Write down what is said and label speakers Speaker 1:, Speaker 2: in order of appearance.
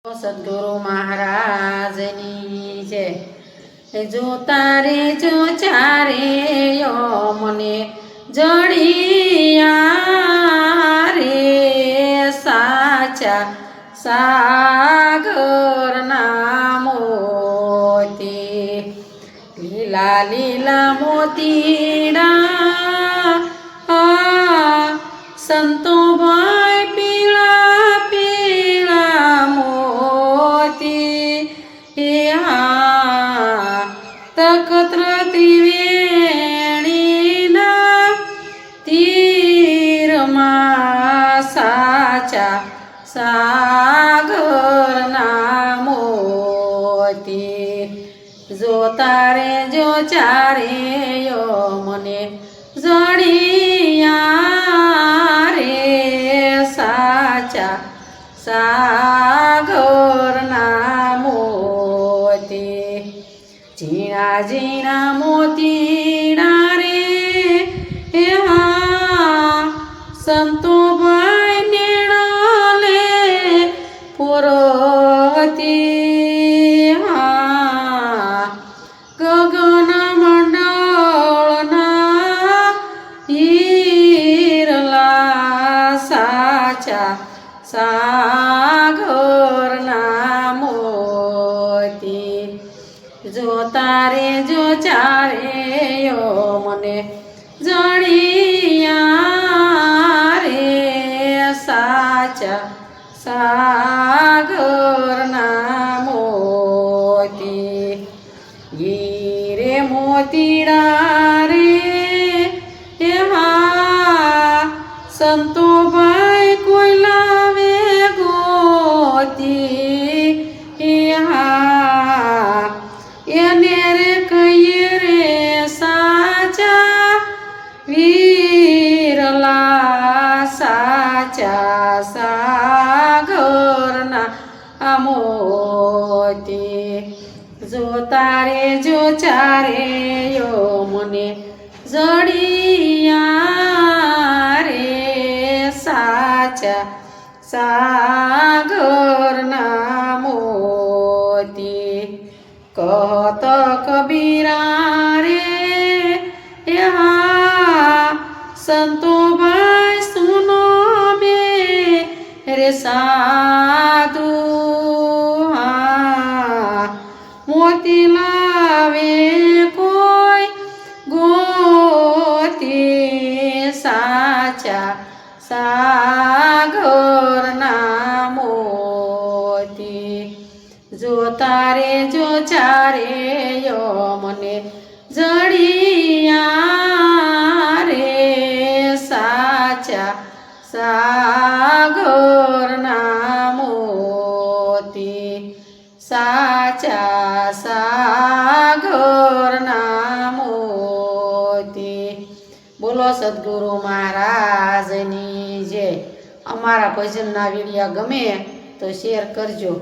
Speaker 1: સદગુરુ મહારાજની જય। જો તારે જો ચારે મને જડિયા રે સાચા સાગરના મોતી, લીલા લીલા મોતીડા સંતો ભાઈ પીળા પીળા મોતી, તખત ત્રિવેણીના તીરમાં સાચા સાગરના મોતી। જો તારે જો ચારે મને જડિયા રે સાચા સાગરના મોતી, ઝીણા ઝીણા મોતીડા રે સંતો ભાઈ નેણાલે પુરવતી, ગગન મંડળના હીરલા સાચા સાગરના મોતી। જો તારે જો ચારે મને જડિયા રે સાચા સાગરના મોતી, હીરે મોતીડા રે સંતો ભાઈ કોઈ લાવે ગોતી, એને રે કહીએ રે સાચા વીરલા સાચા સાગરના મોતી। જો તારે જો ચારે મને જડિયા રે સાચા સાગરના મોતી, કહત કબીરા રે સંતો ભાઈ સુનો બે રે સાધુ, મોતી લાવે કોઈ ગોતી સાચા સાગરના મોતી। જો તારે જો ચારે મને જડિયા રે સાચા સાગરના મોતી, સાચા સાગરના મોતી। બોલો સદગુરુ મહારાજની જય। અમારા ભજનના વિડીયો ગમે તો શેર કરજો।